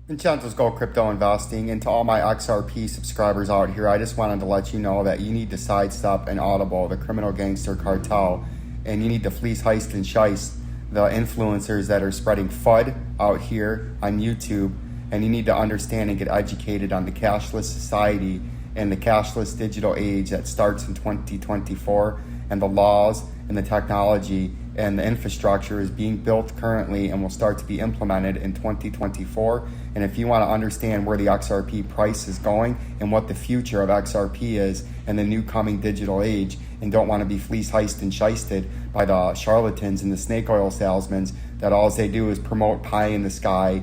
Vincenzo's Gold Crypto Investing, and to all my XRP subscribers out here, I just wanted to let you know that you need to sidestep and audible the criminal gangster cartel, and you need to fleece, heist, and shice the influencers that are spreading FUD out here on YouTube, and you need to understand and get educated on the cashless society and the cashless digital age that starts in 2024, and the laws and the technology and the infrastructure is being built currently and will start to be implemented in 2024. And if you want to understand where the XRP price is going and what the future of XRP is in the new coming digital age, and don't want to be fleece, heist, and shysted by the charlatans and the snake oil salesmen that all they do is promote pie in the sky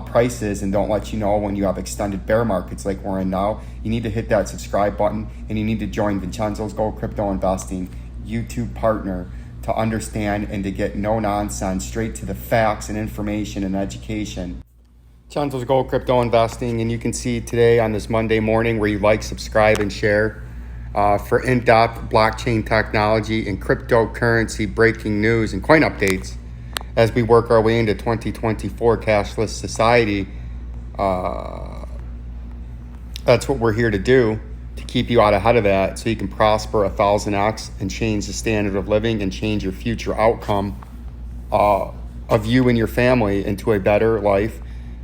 prices and don't let you know when you have extended bear markets like we're in now, you need to hit that subscribe button, and you need to join Vincenzo's Gold Crypto Investing YouTube partner to understand and to get no nonsense, straight to the facts and information and education. Vincenzo's Gold Crypto Investing, and you can see today on this Monday morning where you like, subscribe, and share for in-depth blockchain technology and cryptocurrency breaking news and coin updates as we work our way into 2024 cashless society. That's what we're here to do, to keep you out ahead of that so you can prosper 1000x and change the standard of living and change your future outcome of you and your family into a better life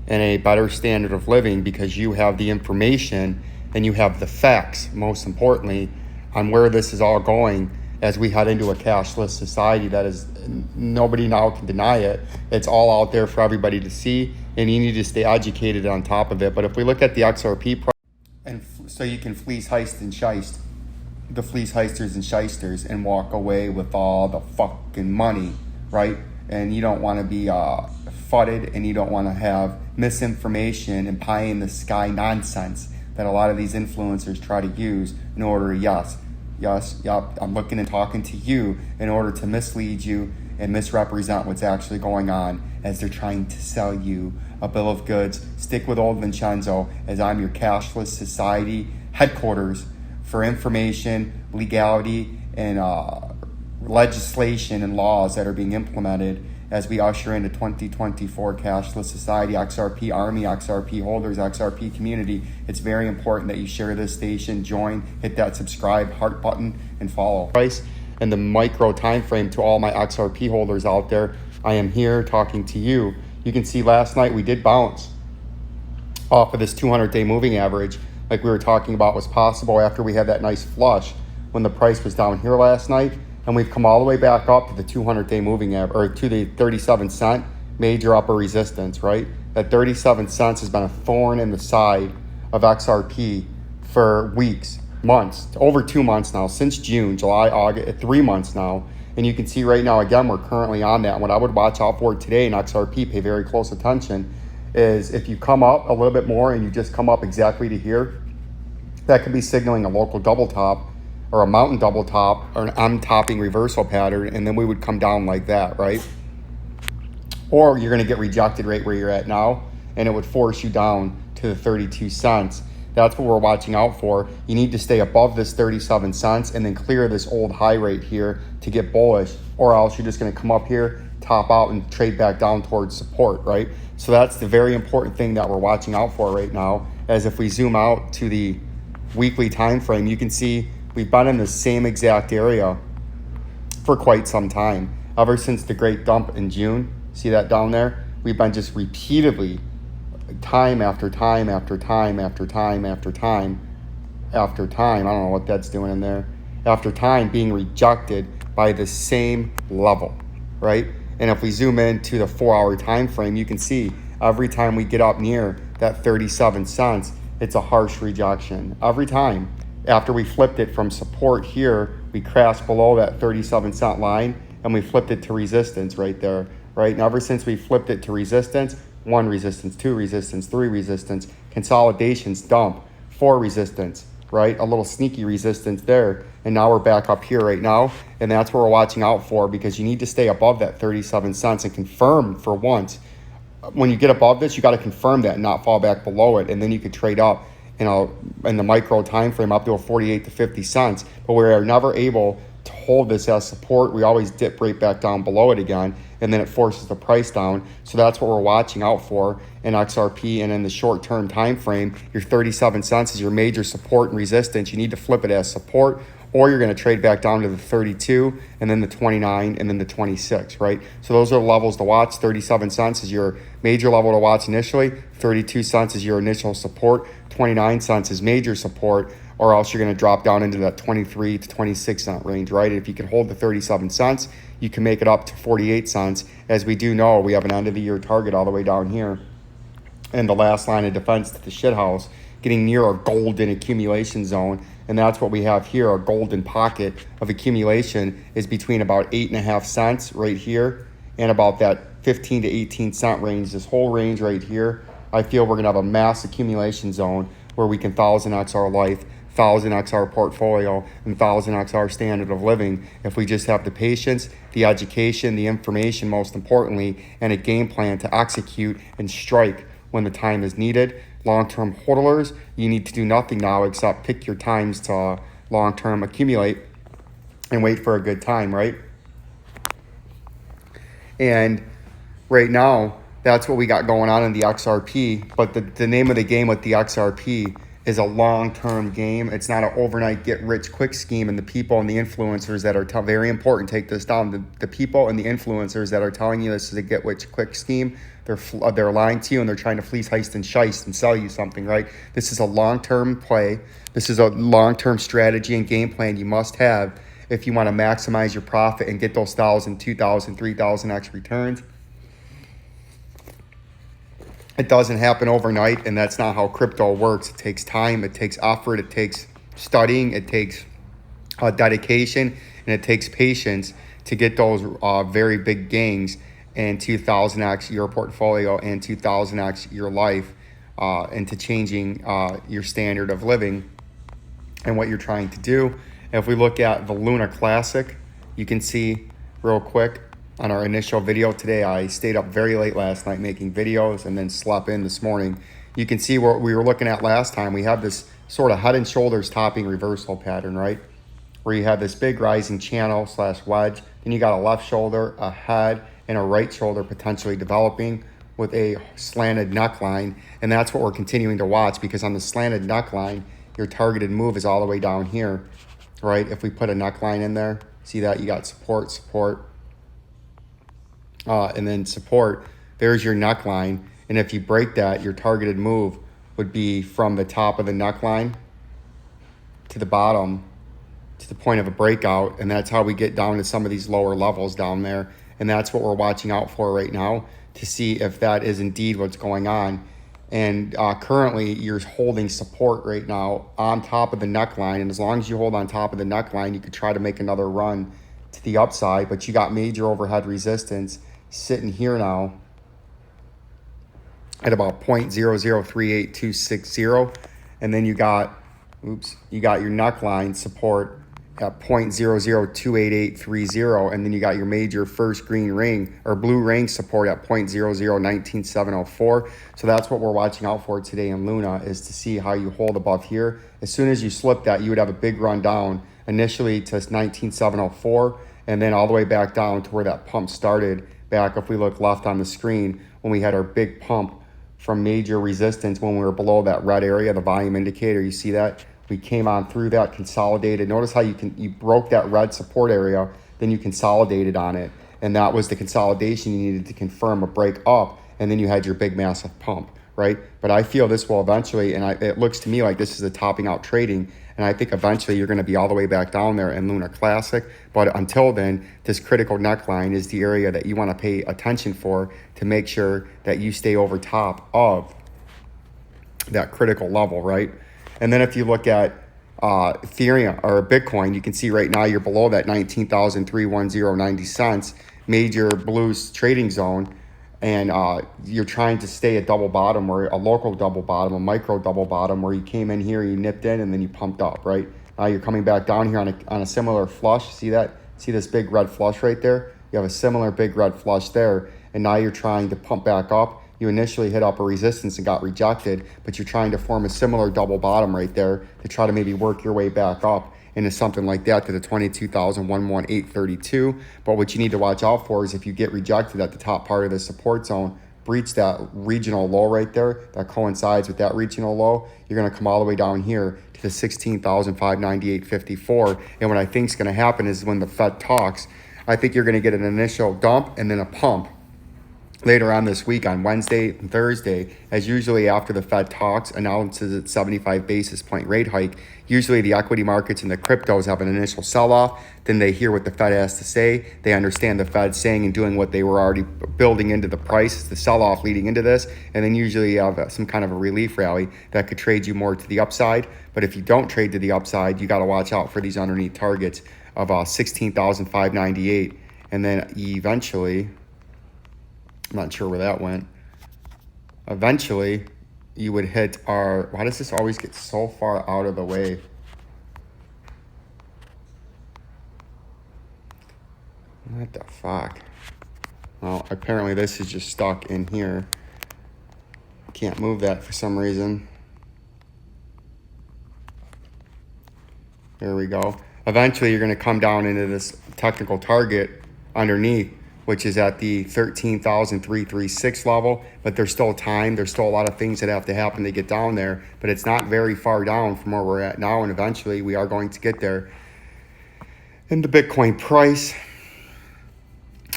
and a better standard of living, because you have the information and you have the facts, most importantly, on where this is all going as we head into a cashless society that is, nobody now can deny it. It's all out there for everybody to see, and you need to stay educated on top of it. But if we look at the XRP price, and so you can fleece, heist, and shyst the fleece heisters and shysters and walk away with all the fucking money, right? And you don't want to be fudded, and you don't want to have misinformation and pie in the sky nonsense that a lot of these influencers try to use in order to I'm looking and talking to you in order to mislead you and misrepresent what's actually going on as they're trying to sell you a bill of goods. Stick with old Vincenzo, as I'm your cashless society headquarters for information, legality, and legislation and laws that are being implemented as we usher into 2024 cashless society. XRP Army, XRP holders, XRP community, it's very important that you share this station, join, hit that subscribe, heart button, and follow. Price and the micro time frame to all my XRP holders out there, I am here talking to you. You can see last night we did bounce off of this 200-day moving average, like we were talking about was possible after we had that nice flush when the price was down here last night. And we've come all the way back up to the 200-day moving average, or to the 37 cent major upper resistance, right? That 37 cents has been a thorn in the side of XRP for weeks, months, over 2 months now, since June, July, August, 3 months now. And you can see right now, again, we're currently on that. And what I would watch out for today in XRP, pay very close attention, is if you come up a little bit more and you just come up exactly to here, that could be signaling a local double top or a mountain double top or an M-topping reversal pattern, and then we would come down like that, right? Or you're gonna get rejected right where you're at now, and it would force you down to the 32 cents. That's what we're watching out for. You need to stay above this 37 cents and then clear this old high rate here to get bullish, or else you're just gonna come up here, top out, and trade back down towards support, right? So that's the very important thing that we're watching out for right now. As if we zoom out to the weekly time frame, you can see we've been in the same exact area for quite some time. Ever since the great dump in June, see that down there? We've been just repeatedly, time after time after time after time after time after time, I don't know what that's doing in there, after time being rejected by the same level, right? And if we zoom into the 4-hour time frame, you can see every time we get up near that 37 cents, it's a harsh rejection. Every time. After we flipped it from support here, we crashed below that 37 cent line and we flipped it to resistance right there, right? And ever since we flipped it to resistance, 1 resistance, 2 resistance, 3 resistance, consolidations, dump, 4 resistance, right? A little sneaky resistance there. And now we're back up here right now. And that's what we're watching out for, because you need to stay above that 37 cents and confirm for once. When you get above this, you got to confirm that and not fall back below it. And then you could trade up, in the micro time frame up to a 48 to 50 cents. But we are never able to hold this as support. We always dip right back down below it again. and then it forces the price down. So that's what we're watching out for in XRP. And in the short-term time frame, your 37 cents is your major support and resistance. You need to flip it as support, or you're going to trade back down to the 32 and then the 29 and then the 26, right? So those are the levels to watch. 37 cents is your major level to watch initially. 32 cents is your initial support. 29 cents is major support, or else you're going to drop down into that 23 to 26 cent range, right? If you can hold the 37 cents, you can make it up to 48 cents. As we do know, we have an end of the year target all the way down here. And the last line of defense to the shithouse, getting near a golden accumulation zone. And that's what we have here. A golden pocket of accumulation is between about 8.5 cents right here and about that 15 to 18 cent range. This whole range right here, I feel we're going to have a mass accumulation zone where we can 1000x our life, 1000x our portfolio, and 1000x our standard of living if we just have the patience, the education, the information, most importantly, and a game plan to execute and strike when the time is needed. Long-term hodlers, you need to do nothing now except pick your times to long-term accumulate and wait for a good time, right? And right now, that's what we got going on in the XRP. But the name of the game with the XRP is a long-term game. It's not an overnight get-rich-quick scheme. And the people and the influencers that are very important, take this down. The people and the influencers that are telling you this is a get-rich-quick scheme, they're lying to you, and they're trying to fleece, heist, and shice and sell you something, right? This is a long-term play. This is a long-term strategy and game plan you must have if you want to maximize your profit and get those 1,000, 2,000, 3,000x returns. It doesn't happen overnight, and that's not how crypto works. It takes time, it takes effort, it takes studying, it takes dedication, and it takes patience to get those very big gains and 2,000x your portfolio and 2,000x your life into changing your standard of living and what you're trying to do. If we look at the Luna Classic, you can see real quick on our initial video today, I stayed up very late last night making videos and then slept in this morning. You can see what we were looking at last time. We have this sort of head and shoulders topping reversal pattern, right? Where you have this big rising channel / wedge. Then you got a left shoulder, a head, and a right shoulder potentially developing with a slanted neckline. And that's what we're continuing to watch, because on the slanted neckline, your targeted move is all the way down here, right? If we put a neckline in there, see that? You got support, support, and then support. There's your neckline. And if you break that, your targeted move would be from the top of the neckline to the bottom to the point of a breakout. And that's how we get down to some of these lower levels down there. And that's what we're watching out for right now to see if that is indeed what's going on. And currently you're holding support right now on top of the neckline. And as long as you hold on top of the neckline, you could try to make another run to the upside. But you got major overhead resistance sitting here now at about 0.0038260. And then you got your neckline support at 0.0028830, and then you got your major first green ring or blue ring support at 0.0019704. So that's what we're watching out for today in Luna, is to see how you hold above here. As soon as you slip that, you would have a big run down initially to 19704, and then all the way back down to where that pump started back. If we look left on the screen, when we had our big pump from major resistance, when we were below that red area, the volume indicator, you see that? We came on through that, consolidated. Notice how you broke that red support area, then you consolidated on it. And that was the consolidation you needed to confirm a break up. And then you had your big massive pump, right? But I feel this will eventually, and it looks to me like this is a topping out trading. And I think eventually you're going to be all the way back down there in Luna Classic. But until then, this critical neckline is the area that you want to pay attention for to make sure that you stay over top of that critical level, right? And then if you look at Ethereum or Bitcoin, you can see right now you're below that 19,310.90 cents major blues trading zone, and you're trying to stay a double bottom, or a local double bottom, a micro double bottom, where you came in here, you nipped in, and then you pumped up, right? Now you're coming back down here on a similar flush. See that? See this big red flush right there? You have a similar big red flush there, and now you're trying to pump back up. You initially hit upper resistance and got rejected, but you're trying to form a similar double bottom right there to try to maybe work your way back up into something like that to the 22,118.32. But what you need to watch out for is if you get rejected at the top part of the support zone, breach that regional low right there that coincides with that regional low, you're going to come all the way down here to the 16,598.54. And what I think is going to happen is when the Fed talks, I think you're going to get an initial dump and then a pump later on this week on Wednesday and Thursday, as usually after the Fed talks, announces its 75 basis point rate hike. Usually the equity markets and the cryptos have an initial sell-off. Then they hear what the Fed has to say. They understand the Fed saying and doing what they were already building into the price, the sell-off leading into this. And then usually you have some kind of a relief rally that could trade you more to the upside. But if you don't trade to the upside, you got to watch out for these underneath targets of 16,598. And then eventually, I'm not sure where that went. Eventually, you would hit our... Why does this always get so far out of the way? What the fuck? Well, apparently this is just stuck in here. Can't move that for some reason. There we go. Eventually, you're going to come down into this technical target underneath, which is at the 13,336 level, but there's still time. There's still a lot of things that have to happen to get down there, but it's not very far down from where we're at now, and eventually we are going to get there. And the Bitcoin price,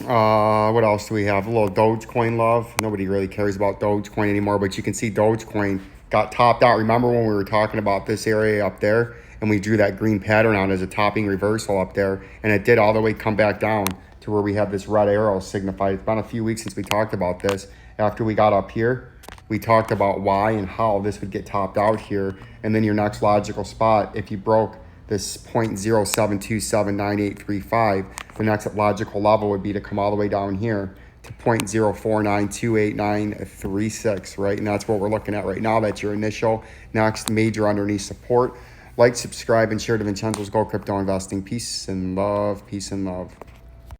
what else do we have? A little Dogecoin love. Nobody really cares about Dogecoin anymore, but you can see Dogecoin got topped out. Remember when we were talking about this area up there, and we drew that green pattern out as a topping reversal up there, and it did all the way come back down to where we have this red arrow signified. It's been a few weeks since we talked about this. After we got up here, we talked about why and how this would get topped out here. And then your next logical spot, if you broke this 0.07279835, the next logical level would be to come all the way down here to 0.049288936, right? And that's what we're looking at right now. That's your initial next major underneath support. Like, subscribe, and share to Vincenzo's Go Crypto Investing. Peace and love. Peace and love.